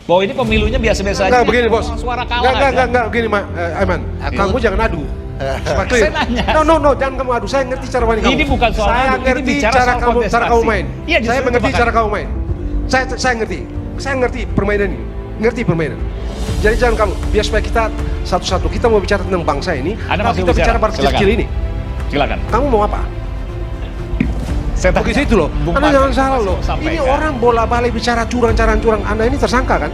Bahwa ini pemilunya biasa-biasa aja. Enggak begini bos. Suara kalah. Enggak begini Aiman. Kamu jangan adu. Saya nanya. No, jangan kamu adu. Saya ngerti cara main kamu. Ini bukan soal saya adu, ngerti ini bicara cara soal kamu main. Iya, saya mengerti cara kamu main. Saya ngerti. Saya ngerti permainan ini. Ngerti permainan. Jadi jangan kamu. Biar supaya kita satu-satu kita mau bicara tentang bangsa ini. Kita bicara bangsa kecil ini. Silakan. Kamu mau apa? Saya begitu itu loh. Anda jangan salah loh. Ini orang bola-balik bicara curang. Anda ini tersangka kan?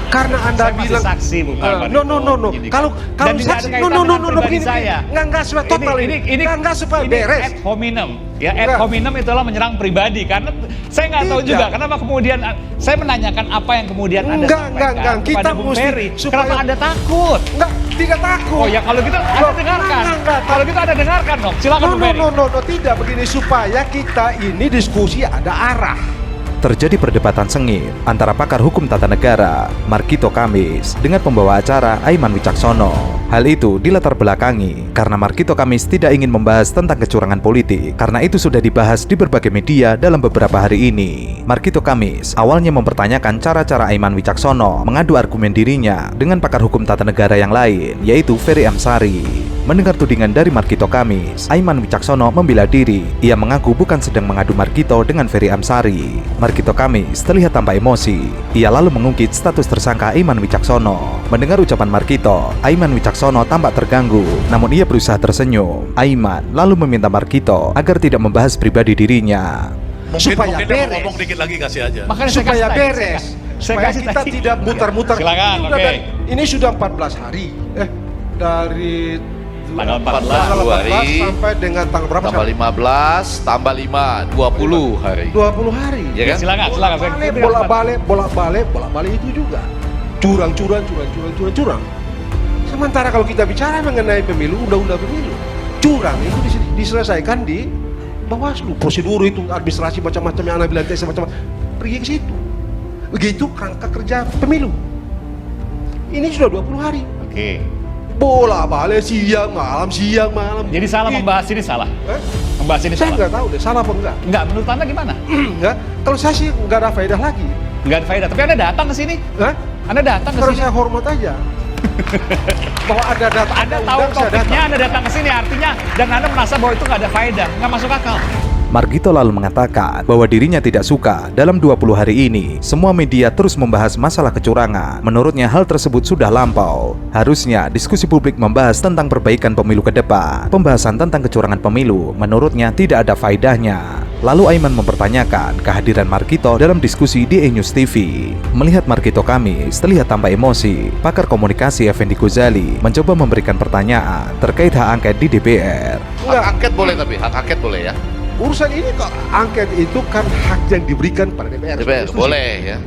Karena Anda bilang saksi bukan. No. Kalau saksi begini. Enggak supaya total ini. Enggak supaya beres. Ad hominem. Ya, ad hominem itulah menyerang pribadi karena saya nggak tahu juga kenapa kemudian saya menanyakan apa yang kemudian Anda sampaikan kepada Bung Ferry. Kenapa Anda takut? Enggak, tidak takut. Oh ya kalau gitu Anda dengarkan. Kalau gitu Anda dengarkan dong. Silakan Bung Ferry. No, tidak begini supaya kita ini diskusi ada arah. Terjadi perdebatan sengit antara pakar hukum tata negara, Markito Kamis, dengan pembawa acara Aiman Wicaksono. Hal itu dilatar belakangi karena Markito Kamis tidak ingin membahas tentang kecurangan politik, karena itu sudah dibahas di berbagai media dalam beberapa hari ini. Markito Kamis awalnya mempertanyakan cara-cara Aiman Wicaksono mengadu argumen dirinya dengan pakar hukum tata negara yang lain, yaitu Ferry Amsari. Mendengar tudingan dari Markito Kamis, Aiman Wicaksono membela diri. Ia mengaku bukan sedang mengadu Markito dengan Ferry Amsari. Markito Kamis terlihat tampak emosi. Ia lalu mengungkit status tersangka Aiman Wicaksono. Mendengar ucapan Markito, Aiman Wicaksono tampak terganggu, namun ia berusaha tersenyum. Aiman lalu meminta Markito agar tidak membahas pribadi dirinya. Supaya beres. Ngomong dikit lagi kasih aja. Makanya supaya beres. Supaya kita tidak muter-muter. Silakan, ini sudah 14 hari. Dari tanggal 14 hari sampai dengan tanggal berapa? Tambah 15, tambah 5, 20 hari. 20 hari. Ya kan? Silakan. Bolak-balik itu juga. Curang. Sementara kalau kita bicara mengenai pemilu, undang-undang pemilu, curang itu diselesaikan di Bawaslu. Prosedur itu, administrasi macam-macam yang Anda bilang tes macam-macam, pergi ke situ. Begitu kerangka kerja pemilu. Ini sudah 20 hari. Oke. Bola-balik siang malam. Jadi salah membahas ini salah? Membahas ini saya salah? nggak tahu deh, salah apa enggak? Enggak, menurut Anda gimana? Enggak, kalau saya sih nggak ada faedah lagi. Nggak ada faedah, tapi Anda datang ke sini? Hah? Anda datang ke Terus sini? saya hormat aja. Bahwa ada data, Anda tahu topiknya, Anda datang ke sini artinya, dan Anda merasa bahwa itu nggak ada faedah, nggak masuk akal. Markito lalu mengatakan bahwa dirinya tidak suka dalam 20 hari ini semua media terus membahas masalah kecurangan. Menurutnya hal tersebut sudah lampau. Harusnya diskusi publik membahas tentang perbaikan pemilu ke depan. Pembahasan tentang kecurangan pemilu menurutnya tidak ada faedahnya. Lalu Aiman mempertanyakan kehadiran Markito dalam diskusi di E-News TV. Melihat Markito Kamis terlihat tampak emosi, pakar komunikasi Effendi Ghazali mencoba memberikan pertanyaan terkait hak angket di DPR. Hak angket boleh tapi, hak angket boleh ya? Urusan ini kok angket itu kan hak yang diberikan pada DPR. DPR boleh ya?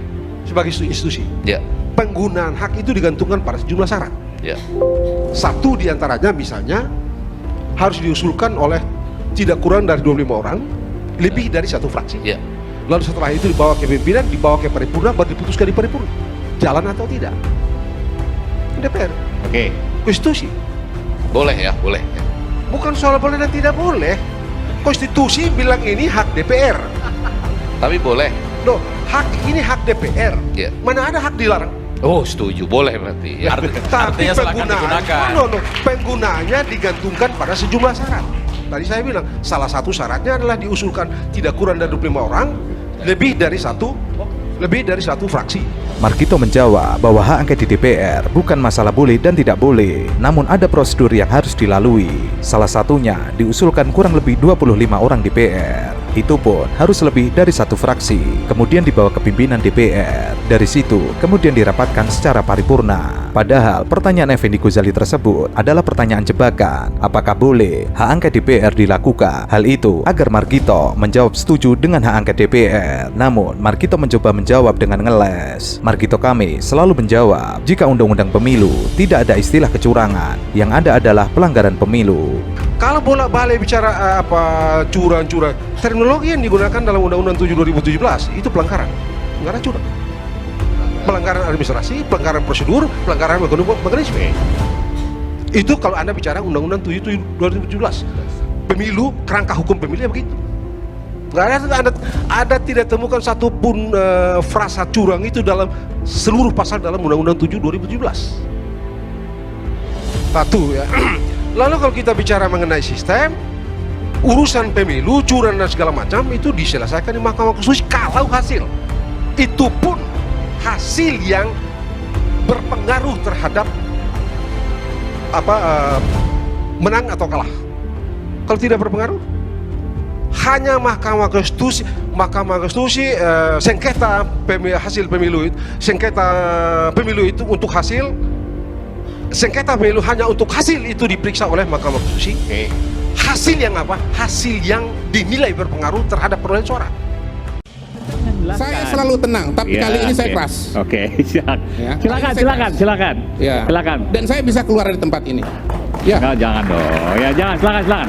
Sebagai institusi. Ya. Penggunaan hak itu digantungkan pada sejumlah syarat. Ya. Satu diantaranya misalnya harus diusulkan oleh tidak kurang dari 25 orang, lebih dari satu fraksi. Ya. Lalu setelah itu dibawa ke pimpinan, dibawa ke paripurna, baru diputuskan di paripurna. Jalan atau tidak? DPR. Oke. Konstitusi. Boleh ya, boleh. Ya. Bukan soal boleh dan tidak boleh. Konstitusi bilang ini hak DPR. Tapi boleh. Loh, ini hak DPR. Ya. Mana ada hak dilarang? Oh, setuju, boleh berarti. Ya. Tapi penggunaannya digantungkan pada sejumlah syarat. Tadi saya bilang, salah satu syaratnya adalah diusulkan tidak kurang dari 25 orang, lebih dari satu fraksi. Markito menjawab bahwa hak angket di DPR bukan masalah boleh dan tidak boleh, namun ada prosedur yang harus dilalui. Salah satunya diusulkan kurang lebih 25 orang DPR. Itu pun harus lebih dari satu fraksi, kemudian dibawa ke pimpinan DPR. Dari situ, kemudian dirapatkan secara paripurna. Padahal pertanyaan Effendi Ghazali tersebut adalah pertanyaan jebakan. Apakah boleh hak angket DPR dilakukan? Hal itu agar Markito menjawab setuju dengan hak angket DPR. Namun, Markito mencoba menjawab dengan ngeles. Markito Kamis selalu menjawab, jika undang-undang pemilu tidak ada istilah kecurangan, yang ada adalah pelanggaran pemilu. Kalau bolak-balik bicara curang-curang, terminologi yang digunakan dalam Undang-Undang 7 2017 itu pelanggaran, nggak ada curang. Pelanggaran administrasi, pelanggaran prosedur, pelanggaran mekanisme. Itu kalau Anda bicara Undang-Undang 7 2017. Pemilu, kerangka hukum pemilu ya begitu. Anda tidak temukan satupun frasa curang itu dalam seluruh pasal dalam Undang-Undang 7 2017. Satu ya. Lalu kalau kita bicara mengenai sistem, urusan pemilu, curang dan segala macam itu diselesaikan di Mahkamah Konstitusi kalau hasil itu pun hasil yang berpengaruh terhadap menang atau kalah. Kalau tidak berpengaruh, hanya Mahkamah Konstitusi sengketa hasil pemilu itu, sengketa pemilu itu untuk hasil, sengketa pemilu hanya untuk hasil itu diperiksa oleh Mahkamah Konstitusi. Hasil yang apa? Hasil yang dinilai berpengaruh terhadap perolehan suara. Saya selalu tenang, tapi kali ini saya keras. Silakan. Ya. Silakan. Dan saya bisa keluar dari tempat ini. Ya. Nah, jangan dong. Ya, jangan. Silakan.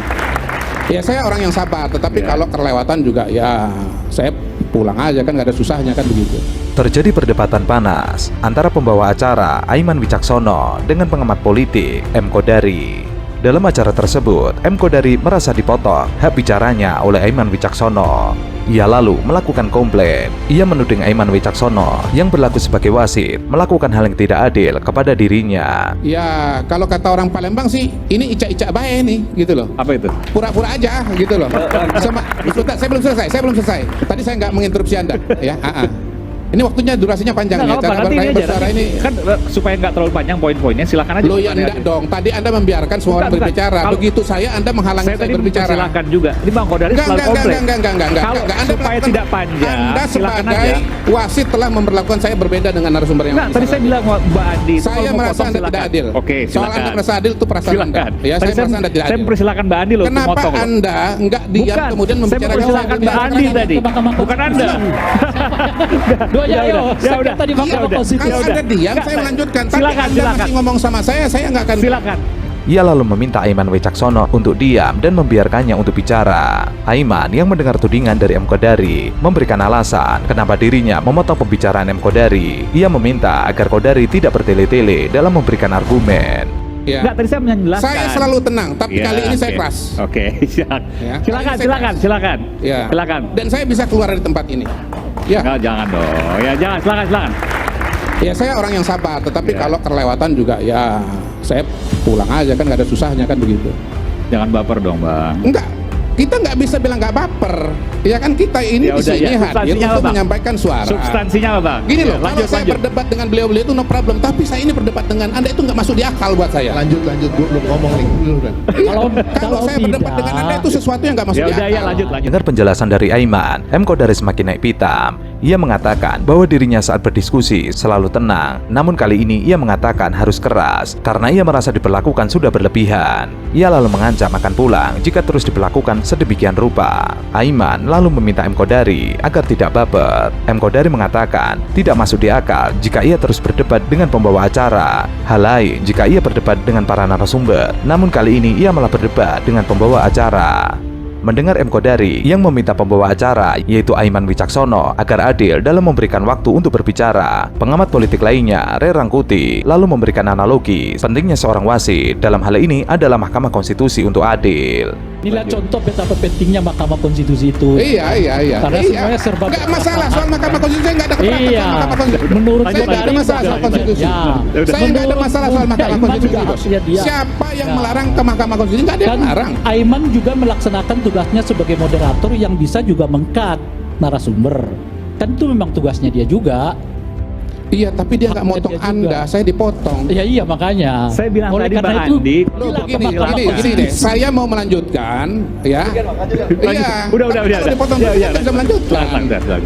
Ya, saya orang yang sabar, tetapi kalau kelewatan juga ya saya pulang aja, kan nggak ada susahnya, kan begitu. Terjadi perdebatan panas antara pembawa acara Aiman Wicaksono dengan pengamat politik M. Kodari. Dalam acara tersebut, M. Kodari merasa dipotong hak bicaranya oleh Aiman Wicaksono. Ia lalu melakukan komplain. Ia menuding Aiman Wicaksono yang berlaku sebagai wasit melakukan hal yang tidak adil kepada dirinya. Ya, kalau kata orang Palembang sih, ini icak-icak bae nih, gitu loh. Apa itu? Pura-pura aja, gitu loh. Sebentar, saya belum selesai. Tadi saya nggak menginterupsi Anda, ya. Ini waktunya durasinya panjang ya. Cara bersuara ini kan supaya nggak terlalu panjang poin-poinnya, silakan aja. Loh ya enggak dong. Tadi Anda membiarkan semua orang berbicara. Begitu Anda menghalangi saya berbicara. Silakan juga. Ini Bang Kodari selalu komplain. Enggak. Supaya tidak panjang. Anda sebagai wasit telah memperlakukan saya berbeda dengan narasumber yang lain. Tadi saya bilang Mbak Andi. Saya merasa Anda tidak adil. Oke, soal Anda merasa adil itu perasaan Anda. Ya, saya merasa Anda tidak adil. Saya mempersilakan Mbak Andi loh. Kenapa Anda enggak diam kemudian membicarakan? Saya mempersilakan Mbak Andi tadi. Bukan Anda. Kalau Anda diam, saya melanjutkan. Tapi Anda masih ngomong sama saya nggak akan. Silakan. Ia lalu meminta Aiman Wicaksono untuk diam dan membiarkannya untuk bicara. Aiman yang mendengar tudingan dari M. Kodari memberikan alasan kenapa dirinya memotong pembicaraan M. Kodari. Ia meminta agar Kodari tidak bertele-tele dalam memberikan argumen. Ya. Enggak, tadi saya menjelaskan. Saya selalu tenang, tapi kali ini saya keras. Silakan. Ya. Silakan. Dan saya bisa keluar dari tempat ini. Ya. Enggak, jangan dong. Ya, jangan. Silakan. Ya, saya orang yang sabar, tetapi kalau kelewatan juga ya saya pulang aja, kan nggak ada susahnya, kan begitu. Jangan baper dong, Bang. Enggak. Kita nggak bisa bilang nggak baper. Ya kan, kita ini di sini hadir untuk menyampaikan suara. Substansinya apa, Bang? Gini loh, kalau saya berdebat dengan beliau-beliau itu no problem, tapi saya ini berdebat dengan Anda itu nggak masuk di akal buat saya. Lanjut, gue belum ngomong nih. Kalau saya berdebat dengan Anda itu sesuatu yang nggak masuk di akal. Ya, lanjut. Dengar penjelasan dari Aiman, M. Kodari semakin naik pitam. Ia mengatakan bahwa dirinya saat berdiskusi selalu tenang, namun kali ini ia mengatakan harus keras karena ia merasa diperlakukan sudah berlebihan. Ia lalu mengancam akan pulang jika terus diperlakukan sedemikian rupa. Aiman lalu meminta M. Kodari agar tidak baper. M. Kodari mengatakan tidak masuk di akal jika ia terus berdebat dengan pembawa acara. Hal lain jika ia berdebat dengan para narasumber, namun kali ini ia malah berdebat dengan pembawa acara. Mendengar M. Kodari yang meminta pembawa acara yaitu Aiman Wicaksono agar adil dalam memberikan waktu untuk berbicara, pengamat politik lainnya Ray Rangkuti lalu memberikan analogi pentingnya seorang wasit dalam hal ini adalah Mahkamah Konstitusi untuk adil. Inilah contoh betapa pentingnya Mahkamah Konstitusi itu. Iya. Karena semuanya serba nggak masalah soal Mahkamah Konstitusi, nggak ada keberatan soal Mahkamah Konstitusi. Menurut saya nggak ada masalah soal konstitusi. Saya nggak ada masalah soal Mahkamah Konstitusi. Siapa yang melarang ke Mahkamah Konstitusi? Nggak ada yang melarang. Aiman juga melaksanakan tugasnya sebagai moderator yang bisa juga meng-cut narasumber. Kan itu memang tugasnya dia juga. Iya, tapi dia nggak motong Anda, saya dipotong. Iya makanya. Saya bilang oleh tadi karena Mbak itu, Andi. Gini deh, saya mau melanjutkan, ya. Iya. Udah. Kalau dipotong, saya bisa melanjutkan. Silakan.